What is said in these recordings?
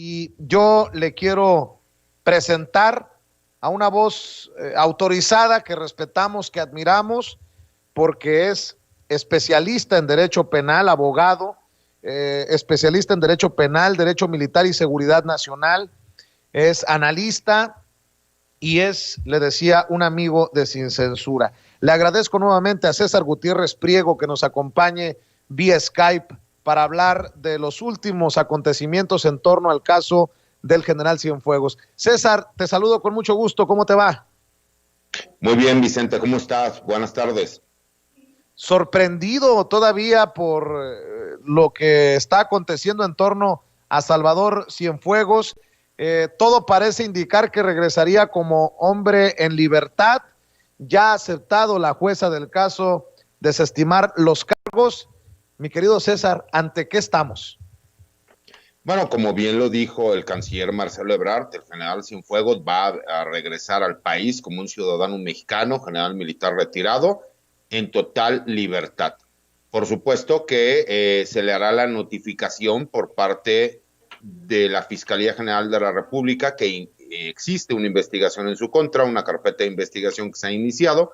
y yo le quiero presentar a una voz autorizada que respetamos, que admiramos, porque es especialista en derecho penal, abogado, especialista en derecho penal, derecho militar y seguridad nacional, es analista y es, le decía, un amigo de Sin Censura. Le agradezco nuevamente a César Gutiérrez Priego que nos acompañe vía Skype para hablar de los últimos acontecimientos en torno al caso del general Cienfuegos. César, te saludo con mucho gusto, ¿cómo te va? Muy bien, Vicente, ¿cómo estás? Buenas tardes. Sorprendido todavía por lo que está aconteciendo en torno a Salvador Cienfuegos. Todo parece indicar que regresaría como hombre en libertad. Ya ha aceptado la jueza del caso desestimar los cargos. Mi querido César, ¿ante qué estamos? Bueno, como bien lo dijo el canciller Marcelo Ebrard, el general Cienfuegos va a regresar al país como un ciudadano mexicano, general militar retirado, en total libertad. Por supuesto que se le hará la notificación por parte de la Fiscalía General de la República que existe una investigación en su contra, una carpeta de investigación que se ha iniciado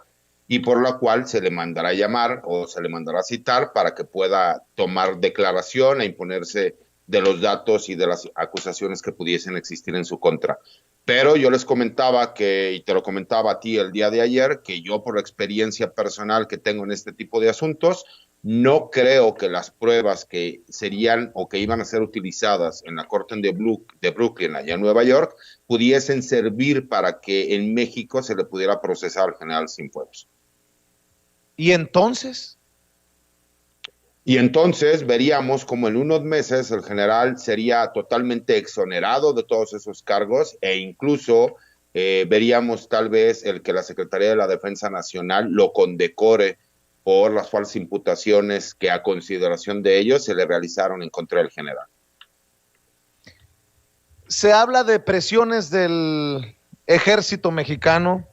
y por la cual se le mandará llamar o se le mandará citar para que pueda tomar declaración e imponerse de los datos y de las acusaciones que pudiesen existir en su contra. Pero yo les comentaba que, y te lo comentaba a ti el día de ayer, que yo por la experiencia personal que tengo en este tipo de asuntos, no creo que las pruebas que serían o que iban a ser utilizadas en la corte de Brooklyn, allá en Nueva York, pudiesen servir para que en México se le pudiera procesar al general Cienfuegos. ¿Y entonces? Y entonces veríamos como en unos meses el general sería totalmente exonerado de todos esos cargos e incluso veríamos tal vez el que la Secretaría de la Defensa Nacional lo condecore por las falsas imputaciones que a consideración de ellos se le realizaron en contra del general. Se habla de presiones del ejército mexicano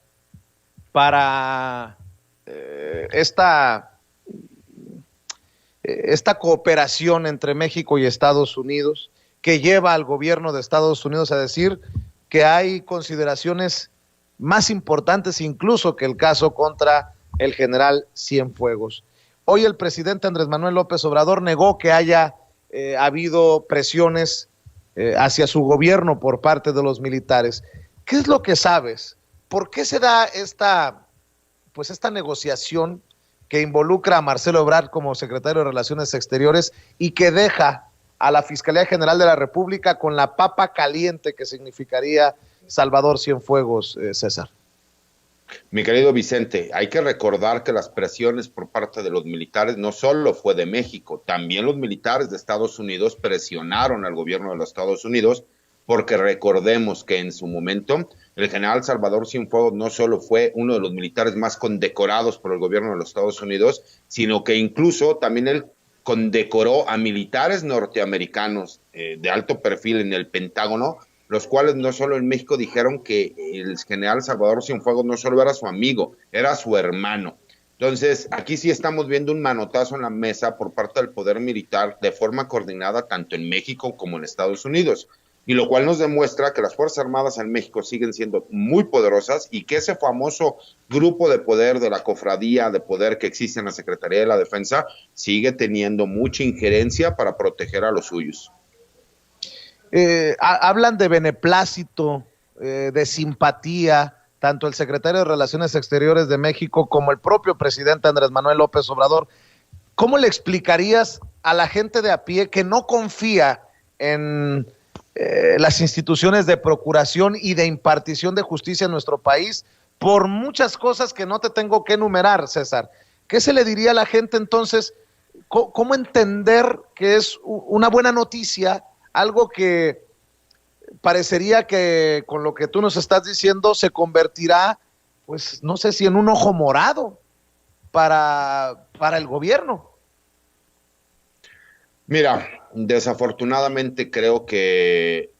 para esta cooperación entre México y Estados Unidos, que lleva al gobierno de Estados Unidos a decir que hay consideraciones más importantes incluso que el caso contra el general Cienfuegos. Hoy el presidente Andrés Manuel López Obrador negó que haya habido presiones hacia su gobierno por parte de los militares. ¿Qué es lo que sabes? ¿Por qué se da esta negociación que involucra a Marcelo Ebrard como secretario de Relaciones Exteriores y que deja a la Fiscalía General de la República con la papa caliente que significaría Salvador Cienfuegos, César? Mi querido Vicente, hay que recordar que las presiones por parte de los militares no solo fue de México, también los militares de Estados Unidos presionaron al gobierno de los Estados Unidos, porque recordemos que en su momento el general Salvador Cienfuegos no solo fue uno de los militares más condecorados por el gobierno de los Estados Unidos, sino que incluso también él condecoró a militares norteamericanos de alto perfil en el Pentágono, los cuales no solo en México dijeron que el general Salvador Cienfuegos no solo era su amigo, era su hermano. Entonces, aquí sí estamos viendo un manotazo en la mesa por parte del poder militar de forma coordinada tanto en México como en Estados Unidos, y lo cual nos demuestra que las Fuerzas Armadas en México siguen siendo muy poderosas y que ese famoso grupo de poder de la cofradía de poder que existe en la Secretaría de la Defensa sigue teniendo mucha injerencia para proteger a los suyos. Hablan de beneplácito, de simpatía, tanto el secretario de Relaciones Exteriores de México como el propio presidente Andrés Manuel López Obrador. ¿Cómo le explicarías a la gente de a pie que no confía en las instituciones de procuración y de impartición de justicia en nuestro país por muchas cosas que no te tengo que enumerar, César? ¿Qué se le diría a la gente entonces? ¿Cómo entender que es una buena noticia, algo que parecería que con lo que tú nos estás diciendo se convertirá, pues no sé si en un ojo morado para el gobierno? Mira, desafortunadamente creo que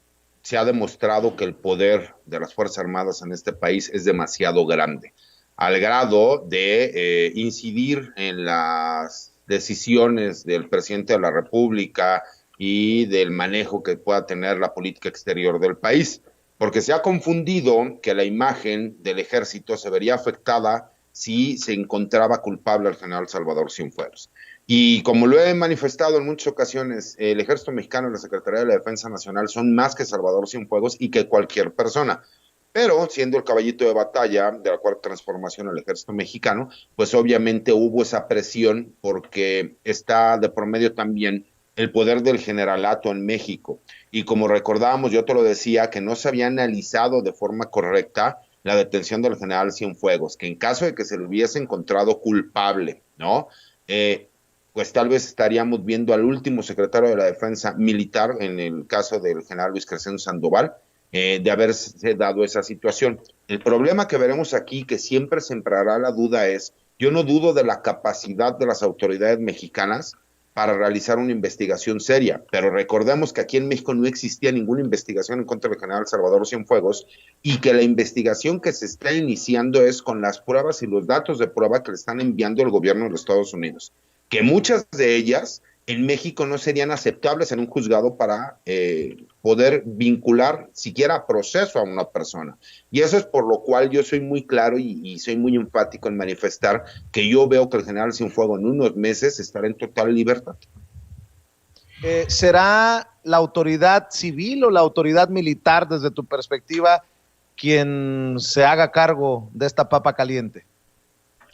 se ha demostrado que el poder de las Fuerzas Armadas en este país es demasiado grande, al grado de incidir en las decisiones del presidente de la República y del manejo que pueda tener la política exterior del país, porque se ha confundido que la imagen del ejército se vería afectada si se encontraba culpable al general Salvador Cienfuegos. Y como lo he manifestado en muchas ocasiones, el ejército mexicano y la Secretaría de la Defensa Nacional son más que Salvador Cienfuegos y que cualquier persona. Pero siendo el caballito de batalla de la cuarta transformación al ejército mexicano, pues obviamente hubo esa presión porque está de por medio también el poder del generalato en México. Y como recordábamos, yo te lo decía, que no se había analizado de forma correcta la detención del general Cienfuegos, que en caso de que se le hubiese encontrado culpable, ¿no? Pues tal vez estaríamos viendo al último secretario de la Defensa Militar, en el caso del general Luis Crescencio Sandoval, de haberse dado esa situación. El problema que veremos aquí, que siempre sembrará la duda, es, yo no dudo de la capacidad de las autoridades mexicanas para realizar una investigación seria, pero recordemos que aquí en México no existía ninguna investigación en contra del general Salvador Cienfuegos y que la investigación que se está iniciando es con las pruebas y los datos de prueba que le están enviando el gobierno de los Estados Unidos, que muchas de ellas en México no serían aceptables en un juzgado para poder vincular siquiera a proceso a una persona. Y eso es por lo cual yo soy muy claro y soy muy enfático en manifestar que yo veo que el general Cienfuegos en unos meses estará en total libertad. ¿Será la autoridad civil o la autoridad militar, desde tu perspectiva, quien se haga cargo de esta papa caliente?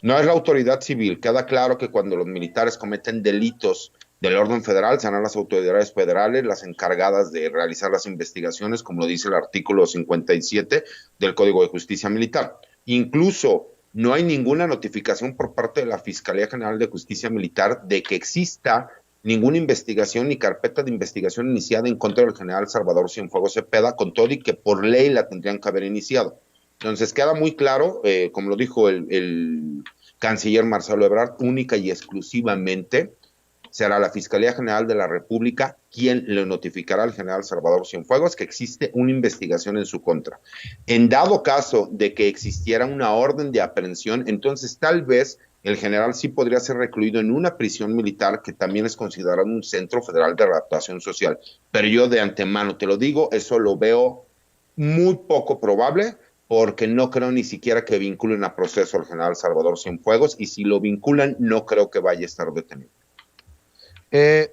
No es la autoridad civil. Queda claro que cuando los militares cometen delitos del orden federal, serán las autoridades federales las encargadas de realizar las investigaciones, como lo dice el artículo 57 del Código de Justicia Militar. Incluso no hay ninguna notificación por parte de la Fiscalía General de Justicia Militar de que exista ninguna investigación ni carpeta de investigación iniciada en contra del general Salvador Cienfuegos Cepeda, con todo y que por ley la tendrían que haber iniciado. Entonces queda muy claro, como lo dijo el canciller Marcelo Ebrard, única y exclusivamente será la Fiscalía General de la República quien le notificará al general Salvador Cienfuegos que existe una investigación en su contra. En dado caso de que existiera una orden de aprehensión, entonces tal vez el general sí podría ser recluido en una prisión militar que también es considerado un centro federal de adaptación social. Pero yo de antemano te lo digo, eso lo veo muy poco probable, porque no creo ni siquiera que vinculen a proceso al general Salvador Cienfuegos, y si lo vinculan, no creo que vaya a estar detenido.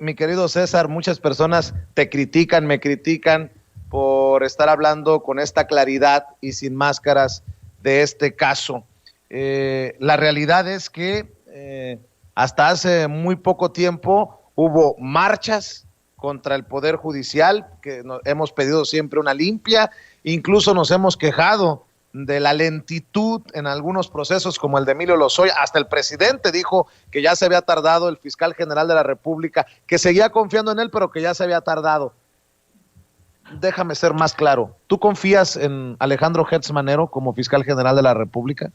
Mi querido César, muchas personas te critican, me critican por estar hablando con esta claridad y sin máscaras de este caso. La realidad es que hasta hace muy poco tiempo hubo marchas contra el Poder Judicial, que hemos pedido siempre una limpia, incluso nos hemos quejado de la lentitud en algunos procesos como el de Emilio Lozoya. Hasta el presidente dijo que ya se había tardado, el fiscal general de la República, que seguía confiando en él, pero que ya se había tardado. Déjame ser más claro, ¿tú confías en Alejandro Gertz Manero como fiscal general de la República?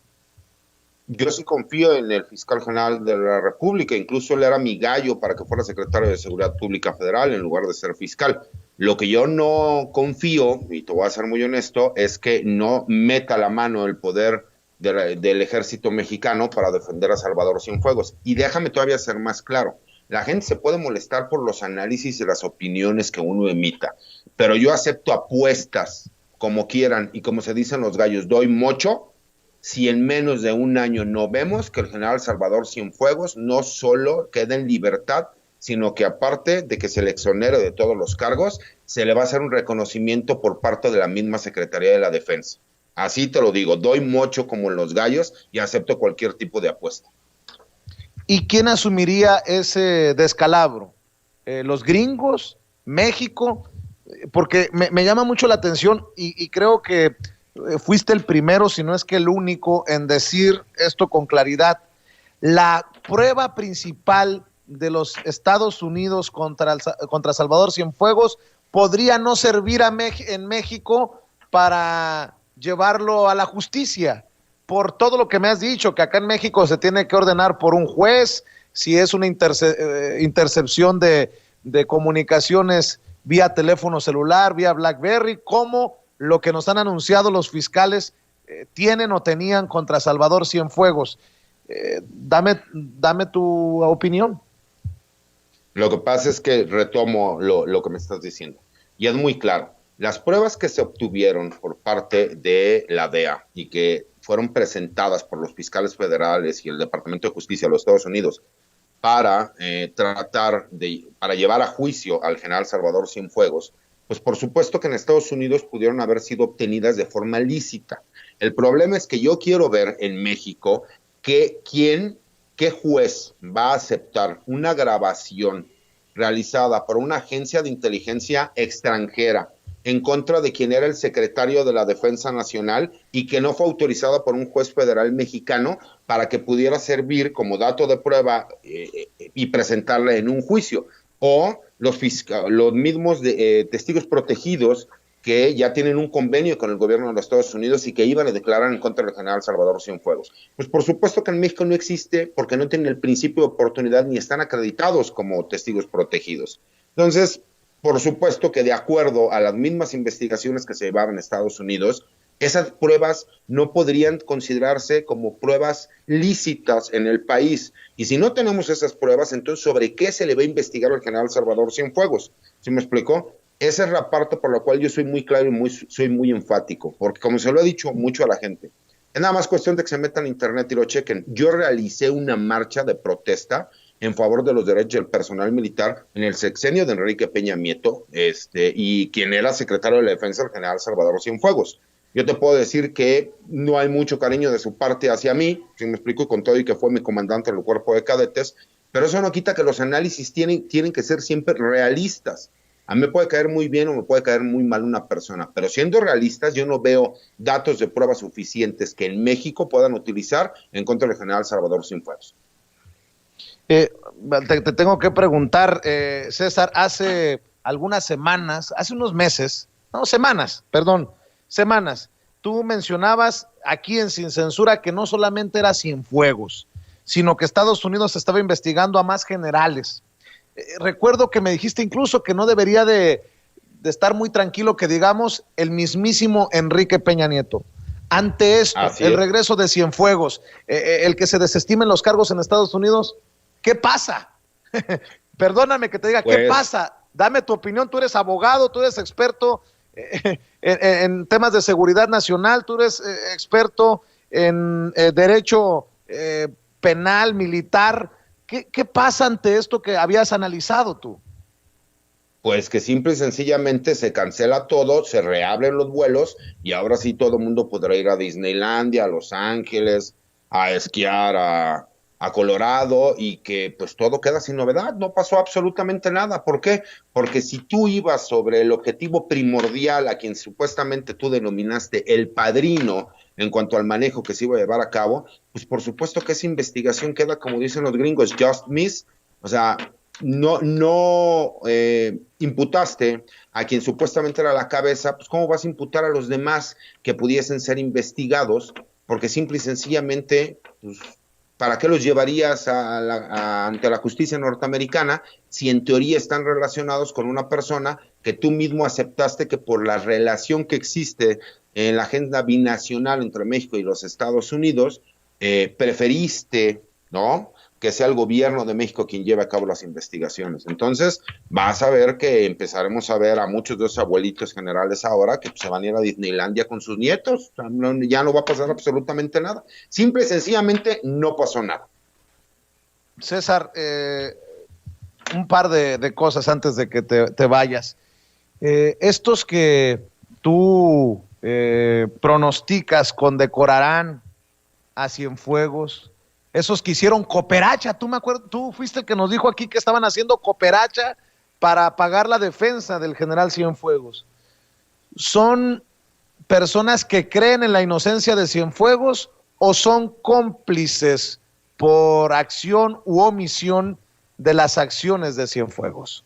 Yo sí confío en el fiscal general de la República, incluso él era mi gallo para que fuera secretario de Seguridad Pública Federal en lugar de ser fiscal. Lo que yo no confío, y te voy a ser muy honesto, es que no meta la mano el poder del ejército mexicano para defender a Salvador Cienfuegos. Y déjame todavía ser más claro, la gente se puede molestar por los análisis y las opiniones que uno emita, pero yo acepto apuestas como quieran, y como se dicen los gallos, doy mocho si en menos de un año no vemos que el general Salvador Cienfuegos no solo queda en libertad, sino que aparte de que se le exonere de todos los cargos, se le va a hacer un reconocimiento por parte de la misma Secretaría de la Defensa. Así te lo digo, doy mocho como en los gallos y acepto cualquier tipo de apuesta. ¿Y quién asumiría ese descalabro? ¿Los gringos? ¿México? Porque me llama mucho la atención y creo que fuiste el primero, si no es que el único, en decir esto con claridad. La prueba principal de los Estados Unidos contra Salvador Cienfuegos podría no servir en México para llevarlo a la justicia, por todo lo que me has dicho, que acá en México se tiene que ordenar por un juez, si es una intercepción de comunicaciones vía teléfono celular, vía BlackBerry, como lo que nos han anunciado los fiscales tienen o tenían contra Salvador Cienfuegos. Dame tu opinión. Lo que pasa es que retomo lo que me estás diciendo. Y es muy claro. Las pruebas que se obtuvieron por parte de la DEA y que fueron presentadas por los fiscales federales y el Departamento de Justicia de los Estados Unidos para para llevar a juicio al general Salvador Cienfuegos, pues por supuesto que en Estados Unidos pudieron haber sido obtenidas de forma lícita. El problema es que yo quiero ver en México qué juez va a aceptar una grabación realizada por una agencia de inteligencia extranjera en contra de quien era el secretario de la Defensa Nacional y que no fue autorizada por un juez federal mexicano para que pudiera servir como dato de prueba y presentarla en un juicio. O los mismos testigos protegidos que ya tienen un convenio con el gobierno de los Estados Unidos y que iban a declarar en contra del general Salvador Cienfuegos. Pues por supuesto que en México no existe porque no tienen el principio de oportunidad ni están acreditados como testigos protegidos. Entonces, por supuesto que de acuerdo a las mismas investigaciones que se llevaban en Estados Unidos, esas pruebas no podrían considerarse como pruebas lícitas en el país. Y si no tenemos esas pruebas, entonces ¿sobre qué se le va a investigar al general Salvador Cienfuegos? ¿Sí me explicó? Esa es la parte por la cual yo soy muy claro y soy muy enfático, porque como se lo he dicho mucho a la gente, es nada más cuestión de que se metan a internet y lo chequen. Yo realicé una marcha de protesta en favor de los derechos del personal militar en el sexenio de Enrique Peña Nieto, y quien era secretario de la Defensa, el general Salvador Cienfuegos. Yo te puedo decir que no hay mucho cariño de su parte hacia mí, si me explico, y con todo y que fue mi comandante del cuerpo de cadetes, pero eso no quita que los análisis tienen que ser siempre realistas. A mí me puede caer muy bien o me puede caer muy mal una persona, pero siendo realistas, yo no veo datos de pruebas suficientes que en México puedan utilizar en contra del general Salvador Cienfuegos. Te tengo que preguntar, César, hace algunas semanas, hace unos meses, no, semanas, tú mencionabas aquí en Sin Censura que no solamente era Cienfuegos, sino que Estados Unidos estaba investigando a más generales. Recuerdo que me dijiste incluso que no debería de estar muy tranquilo, que digamos, el mismísimo Enrique Peña Nieto. Ante esto, el regreso de Cienfuegos, el que se desestimen los cargos en Estados Unidos, ¿qué pasa? Perdóname que te diga, ¿qué pasa? Dame tu opinión, tú eres abogado, tú eres experto en temas de seguridad nacional, tú eres experto en derecho penal, militar. ¿Qué pasa ante esto que habías analizado tú? Pues que simple y sencillamente se cancela todo, se reabren los vuelos y ahora sí todo el mundo podrá ir a Disneylandia, a Los Ángeles, a esquiar a Colorado, y que pues todo queda sin novedad, no pasó absolutamente nada. ¿Por qué? Porque si tú ibas sobre el objetivo primordial a quien supuestamente tú denominaste el padrino en cuanto al manejo que se iba a llevar a cabo, pues por supuesto que esa investigación queda, como dicen los gringos, just miss. O sea, no imputaste a quien supuestamente era la cabeza, pues ¿cómo vas a imputar a los demás que pudiesen ser investigados? Porque simple y sencillamente, pues, ¿para qué los llevarías ante la justicia norteamericana si en teoría están relacionados con una persona que tú mismo aceptaste que por la relación que existe en la agenda binacional entre México y los Estados Unidos, preferiste, ¿no?, que sea el gobierno de México quien lleve a cabo las investigaciones? Entonces, vas a ver que empezaremos a ver a muchos de esos abuelitos generales ahora que se van a ir a Disneylandia con sus nietos. O sea, ya no va a pasar absolutamente nada. Simple y sencillamente no pasó nada. César, un par de cosas antes de que te vayas. Estos que tú pronosticas condecorarán a Cienfuegos, esos que hicieron cooperacha, tú me acuerdo, tú fuiste el que nos dijo aquí que estaban haciendo cooperacha para pagar la defensa del general Cienfuegos. ¿Son personas que creen en la inocencia de Cienfuegos o son cómplices por acción u omisión de las acciones de Cienfuegos?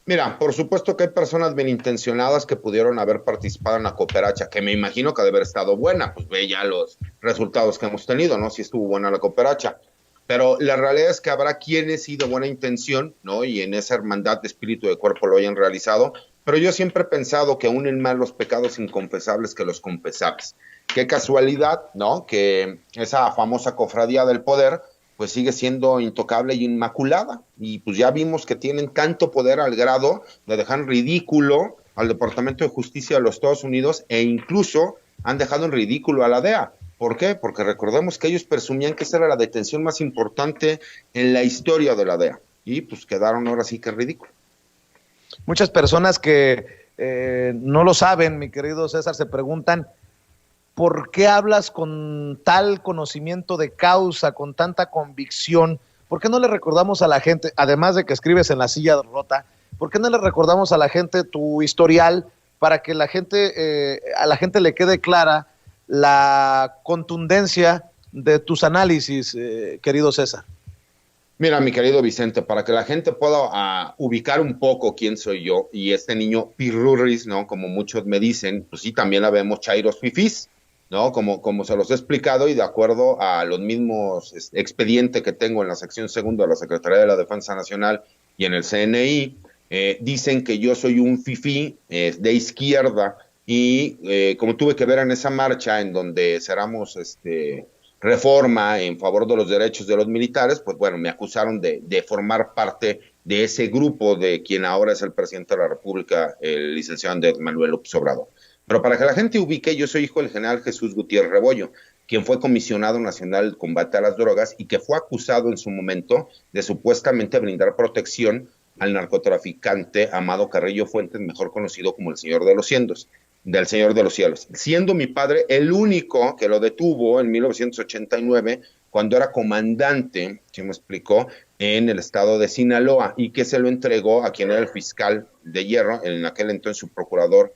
Mira, por supuesto que hay personas bien intencionadas que pudieron haber participado en la cooperacha, que me imagino que ha de haber estado buena, pues ve ya los resultados que hemos tenido, ¿no? Si estuvo buena la cooperacha. Pero la realidad es que habrá quienes sí de buena intención, ¿no?, y en esa hermandad de espíritu de cuerpo lo hayan realizado, pero yo siempre he pensado que unen más los pecados inconfesables que los confesables. Qué casualidad, ¿no?, que esa famosa cofradía del poder pues sigue siendo intocable y inmaculada. Y pues ya vimos que tienen tanto poder al grado de dejar en ridículo al Departamento de Justicia de los Estados Unidos e incluso han dejado en ridículo a la DEA. ¿Por qué? Porque recordemos que ellos presumían que esa era la detención más importante en la historia de la DEA. Y pues quedaron ahora sí que ridículo. Muchas personas que no lo saben, mi querido César, se preguntan, ¿por qué hablas con tal conocimiento de causa, con tanta convicción? ¿Por qué no le recordamos a la gente, además de que escribes en la silla rota, por qué no le recordamos a la gente tu historial para que a la gente le quede clara la contundencia de tus análisis, querido César? Mira, mi querido Vicente, para que la gente pueda ubicar un poco quién soy yo y este niño pirurris, ¿no? Como muchos me dicen, pues sí, también la vemos chairos fifís, ¿no? Como se los he explicado y de acuerdo a los mismos expedientes que tengo en la sección segunda de la Secretaría de la Defensa Nacional y en el CNI, dicen que yo soy un fifí de izquierda y como tuve que ver en esa marcha en donde cerramos reforma en favor de los derechos de los militares, pues bueno, me acusaron de formar parte de ese grupo de quien ahora es el presidente de la República, el licenciado Andrés Manuel López Obrador. Pero para que la gente ubique, yo soy hijo del general Jesús Gutiérrez Rebollo, quien fue comisionado nacional de combate a las drogas y que fue acusado en su momento de supuestamente brindar protección al narcotraficante Amado Carrillo Fuentes, mejor conocido como el Señor de los Cielos, del Señor de los Cielos, siendo mi padre el único que lo detuvo en 1989 cuando era comandante, ¿sí me explicó?, en el estado de Sinaloa y que se lo entregó a quien era el fiscal de hierro, en aquel entonces su procurador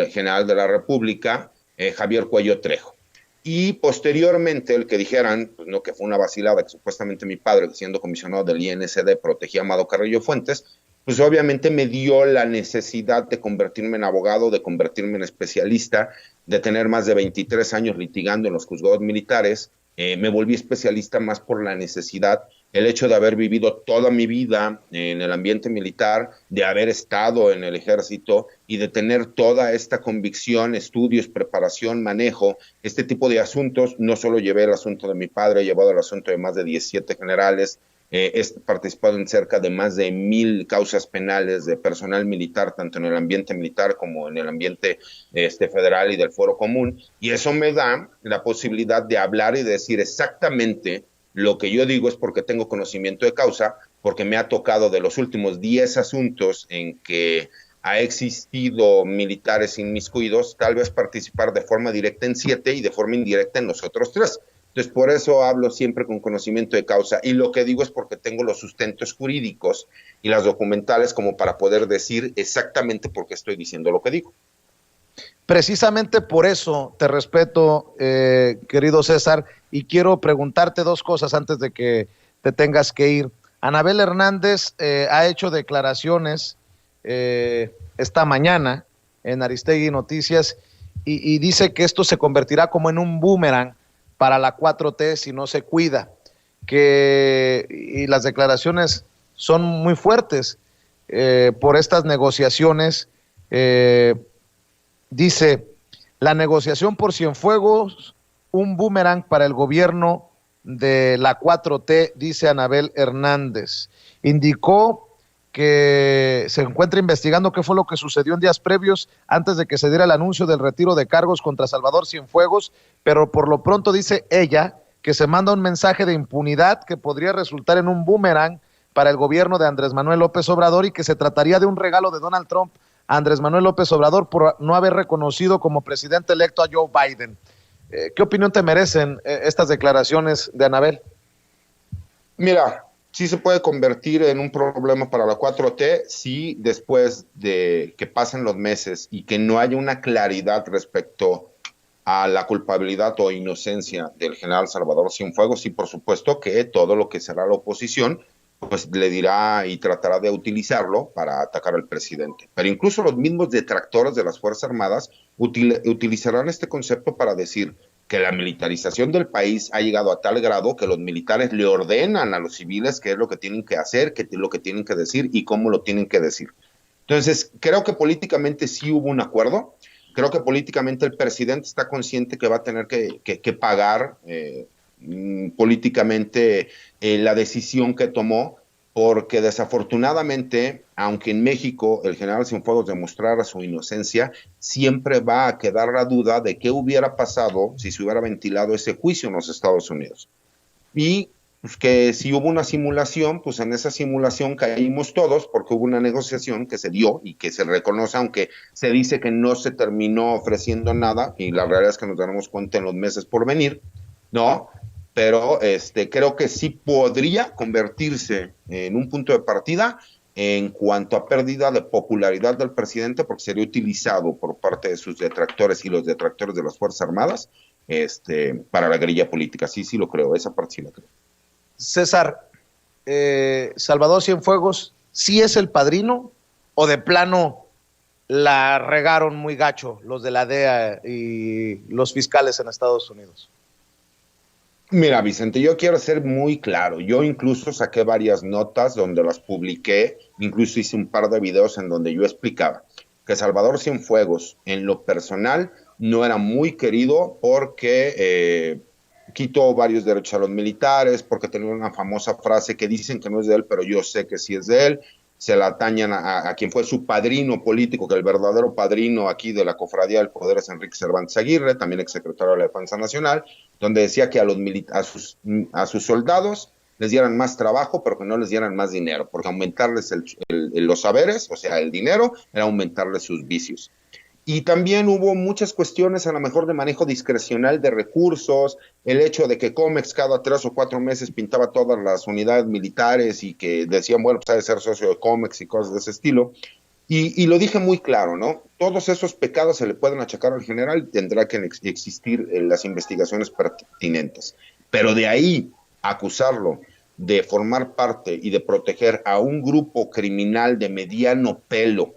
general de la República, Javier Cuello Trejo. Y posteriormente, el que dijeran, pues no, que fue una vacilada, que supuestamente mi padre, siendo comisionado del INSD, protegía a Amado Carrillo Fuentes, pues obviamente me dio la necesidad de convertirme en abogado, de convertirme en especialista, de tener más de 23 años litigando en los juzgados militares. Me volví especialista más por la necesidad, el hecho de haber vivido toda mi vida en el ambiente militar, de haber estado en el ejército y de tener toda esta convicción, estudios, preparación, manejo, este tipo de asuntos. No solo llevé el asunto de mi padre, he llevado el asunto de más de 17 generales, he participado en cerca de más de 1,000 causas penales de personal militar, tanto en el ambiente militar como en el ambiente federal y del Foro Común, y eso me da la posibilidad de hablar y de decir exactamente lo que yo digo es porque tengo conocimiento de causa, porque me ha tocado de los últimos 10 asuntos en que ha existido militares inmiscuidos, tal vez participar de forma directa en 7 y de forma indirecta en los otros 3. Entonces, por eso hablo siempre con conocimiento de causa y lo que digo es porque tengo los sustentos jurídicos y las documentales como para poder decir exactamente por qué estoy diciendo lo que digo. Precisamente por eso te respeto, querido César, y quiero preguntarte dos cosas antes de que te tengas que ir. Anabel Hernández ha hecho declaraciones esta mañana en Aristegui Noticias y dice que esto se convertirá como en un boomerang para la 4T si no se cuida, y las declaraciones son muy fuertes por estas negociaciones. Dice, la negociación por Cienfuegos, un boomerang para el gobierno de la 4T, dice Anabel Hernández. Indicó que se encuentra investigando qué fue lo que sucedió en días previos antes de que se diera el anuncio del retiro de cargos contra Salvador Cienfuegos, pero por lo pronto dice ella que se manda un mensaje de impunidad que podría resultar en un boomerang para el gobierno de Andrés Manuel López Obrador y que se trataría de un regalo de Donald Trump a Andrés Manuel López Obrador por no haber reconocido como presidente electo a Joe Biden. ¿Qué opinión te merecen estas declaraciones de Anabel? Mira, sí se puede convertir en un problema para la 4T si después de que pasen los meses y que no haya una claridad respecto a la culpabilidad o inocencia del general Salvador Cienfuegos, y por supuesto que todo lo que será la oposición pues le dirá y tratará de utilizarlo para atacar al presidente. Pero incluso los mismos detractores de las Fuerzas Armadas utilizarán este concepto para decir que la militarización del país ha llegado a tal grado que los militares le ordenan a los civiles qué es lo que tienen que hacer, qué es lo que tienen que decir y cómo lo tienen que decir. Entonces, creo que políticamente sí hubo un acuerdo. Creo que políticamente el presidente está consciente que va a tener que pagar políticamente la decisión que tomó, porque desafortunadamente, aunque en México el general Cienfuegos demostrara su inocencia, siempre va a quedar la duda de qué hubiera pasado si se hubiera ventilado ese juicio en los Estados Unidos. Y pues, que si hubo una simulación, pues en esa simulación caímos todos, porque hubo una negociación que se dio y que se reconoce, aunque se dice que no se terminó ofreciendo nada, y la realidad es que nos daremos cuenta en los meses por venir, ¿no? Pero creo que sí podría convertirse en un punto de partida en cuanto a pérdida de popularidad del presidente, porque sería utilizado por parte de sus detractores y los detractores de las Fuerzas Armadas para la guerrilla política. Sí, sí lo creo, esa parte sí la creo. César, Salvador Cienfuegos, ¿sí es el padrino o de plano la regaron muy gacho los de la DEA y los fiscales en Estados Unidos? Mira, Vicente, yo quiero ser muy claro. Yo incluso saqué varias notas donde las publiqué, incluso hice un par de videos en donde yo explicaba que Salvador Cienfuegos, en lo personal, no era muy querido porque quitó varios derechos a los militares, porque tenía una famosa frase que dicen que no es de él, pero yo sé que sí es de él. Se la atañan a quien fue su padrino político, que el verdadero padrino aquí de la Cofradía del Poder es Enrique Cervantes Aguirre, también exsecretario de la Defensa Nacional, donde decía que a sus soldados les dieran más trabajo, pero que no les dieran más dinero, porque aumentarles los saberes, o sea, el dinero, era aumentarles sus vicios. Y también hubo muchas cuestiones a lo mejor de manejo discrecional de recursos, el hecho de que Comex cada 3 o 4 meses pintaba todas las unidades militares y que decían, bueno, pues ha de ser socio de Comex y cosas de ese estilo. Y lo dije muy claro, ¿no? Todos esos pecados se le pueden achacar al general y tendrá que existir las investigaciones pertinentes. Pero de ahí acusarlo de formar parte y de proteger a un grupo criminal de mediano pelo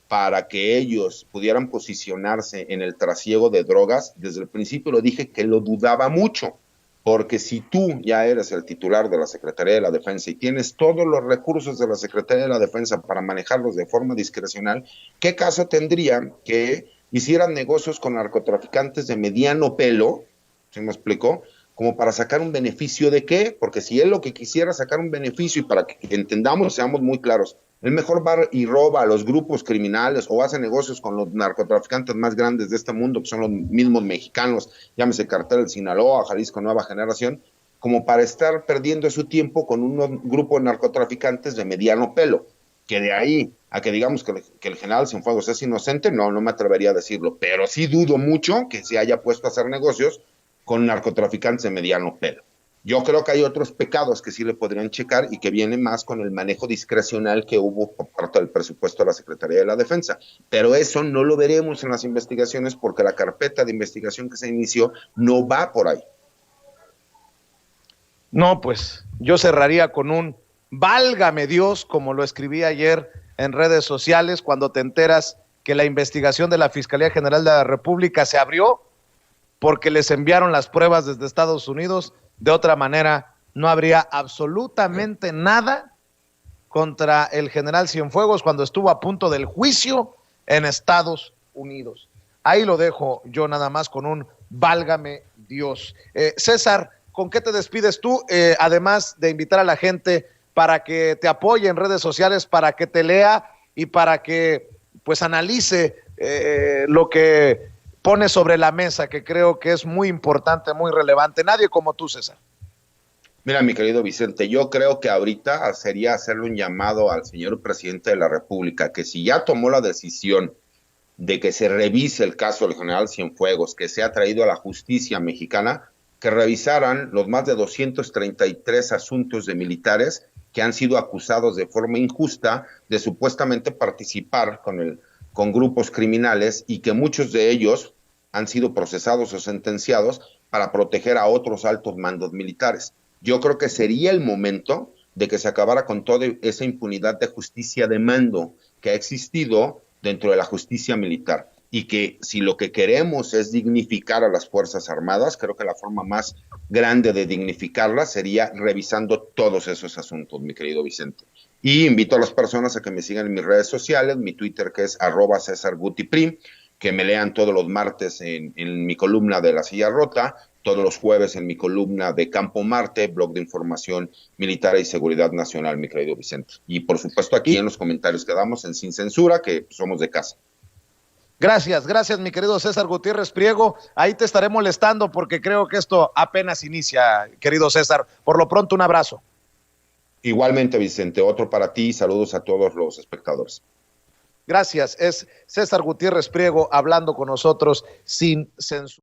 para que ellos pudieran posicionarse en el trasiego de drogas, desde el principio lo dije que lo dudaba mucho, porque si tú ya eres el titular de la Secretaría de la Defensa y tienes todos los recursos de la Secretaría de la Defensa para manejarlos de forma discrecional, ¿qué caso tendría que hicieran negocios con narcotraficantes de mediano pelo? ¿Se me explicó? Como para sacar un beneficio de qué, porque si él lo que quisiera sacar un beneficio y para que entendamos, seamos muy claros, él mejor va y roba a los grupos criminales o hace negocios con los narcotraficantes más grandes de este mundo, que son los mismos mexicanos, llámese Cartel de Sinaloa, Jalisco Nueva Generación, como para estar perdiendo su tiempo con un grupo de narcotraficantes de mediano pelo, que de ahí a que digamos que el general Cienfuegos es inocente, no me atrevería a decirlo, pero sí dudo mucho que se haya puesto a hacer negocios con narcotraficantes de mediano pelo. Yo creo que hay otros pecados que sí le podrían checar y que vienen más con el manejo discrecional que hubo por parte del presupuesto de la Secretaría de la Defensa. Pero eso no lo veremos en las investigaciones porque la carpeta de investigación que se inició no va por ahí. No, pues yo cerraría con un válgame Dios, como lo escribí ayer en redes sociales, cuando te enteras que la investigación de la Fiscalía General de la República se abrió porque les enviaron las pruebas desde Estados Unidos. De otra manera, no habría absolutamente nada contra el general Cienfuegos cuando estuvo a punto del juicio en Estados Unidos. Ahí lo dejo yo nada más con un válgame Dios. César, ¿con qué te despides tú? Además de invitar a la gente para que te apoye en redes sociales, para que te lea y para que pues analice lo que pone sobre la mesa, que creo que es muy importante, muy relevante. Nadie como tú, César. Mira, mi querido Vicente, yo creo que ahorita sería hacerle un llamado al señor presidente de la República, que si ya tomó la decisión de que se revise el caso del general Cienfuegos, que se ha traído a la justicia mexicana, que revisaran los más de 233 asuntos de militares que han sido acusados de forma injusta de supuestamente participar con grupos criminales y que muchos de ellos han sido procesados o sentenciados para proteger a otros altos mandos militares. Yo creo que sería el momento de que se acabara con toda esa impunidad de justicia de mando que ha existido dentro de la justicia militar y que si lo que queremos es dignificar a las Fuerzas Armadas, creo que la forma más grande de dignificarlas sería revisando todos esos asuntos, mi querido Vicente. Y invito a las personas a que me sigan en mis redes sociales, mi Twitter que es @CésarGutiPrim, que me lean todos los martes en mi columna de La Silla Rota, todos los jueves en mi columna de Campo Marte, blog de información militar y seguridad nacional, mi querido Vicente. Y por supuesto aquí en los comentarios que damos en Sin Censura, que somos de casa. Gracias, mi querido César Gutiérrez Priego. Ahí te estaré molestando porque creo que esto apenas inicia, querido César. Por lo pronto, un abrazo. Igualmente, Vicente, otro para ti. Saludos a todos los espectadores. Gracias. Es César Gutiérrez Priego hablando con nosotros sin censura.